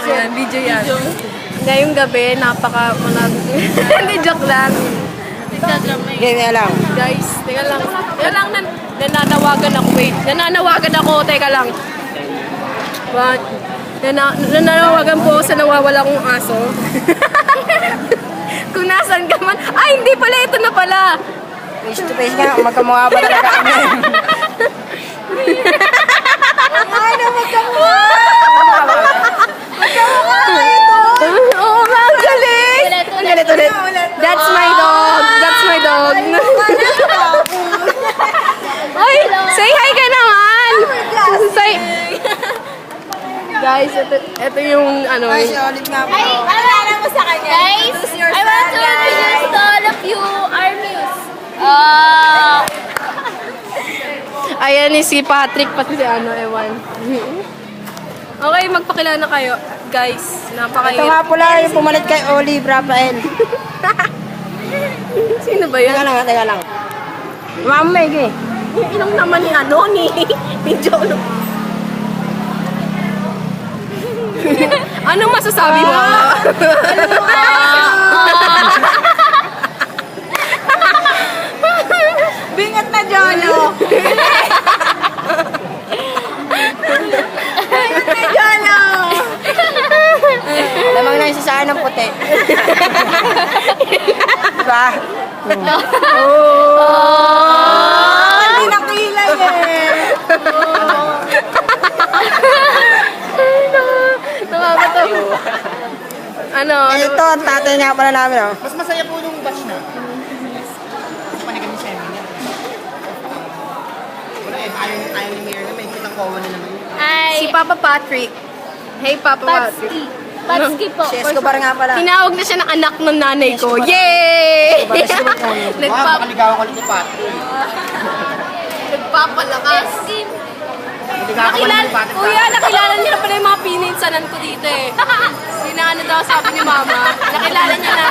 Ayan, video yan. Ngayong gabi, napaka-malag. Hindi, joke lang. Ganyan lang. Guys, teka lang. Teka lang, nananawagan ako. Wait, nananawagan ako. Teka lang. What? Nananawagan po ako sa nawawala kong aso. Kung nasan ka man. Ay, hindi pala. Ito na pala. Face to face nga, magkamukha ba talaga kami? Ano, magkamukha? Oo nga, ang galing. Ulit. That's my dog. That's my dog. Ay, say hi ka naman. Say. Guys, ito yung ano. Ay, si Olive nga po. Ano mo sa kanya? Guys, I want to introduce to all of you our muse. Ayan ni si Patrick, pati si ano, ewan. Okay, magpakilala kayo. Guys, Ito napakahirap. nga pula yung pumalit kay Olive Rafael. Sino ba yan? Teka lang. Mamay, eh. Inom naman ni ano, ni Jolo. Anong masasabi mo? Bingat na, Jolo! Bingat na, Jolo! Lamang na yung sasaan ng puti. Diba? Hindi nakilay eh! Nakakatawa. Ano? Ito, ang tatay nga pala namin, oh. Mas masaya po nung batch na. Kasi panigan ni Semi niya. Wala eh, ayaw ni Mayor na may kitang kowa na naman. Si Papa Patrick. Hey, Papa Patrick. Patski po. Si Escobar nga pala. Tinawag na siya ng anak ng nanay ko. Yay! Wow, makaligawan ko ulit ni Patrick. Nagpapalakas. Naligawan ko ulit ni Patrick. Kuya, nakilala niyo na pala yung mga pininsanan ko dito eh. Sinaano daw sabi ni Mama. Nakilala niya na.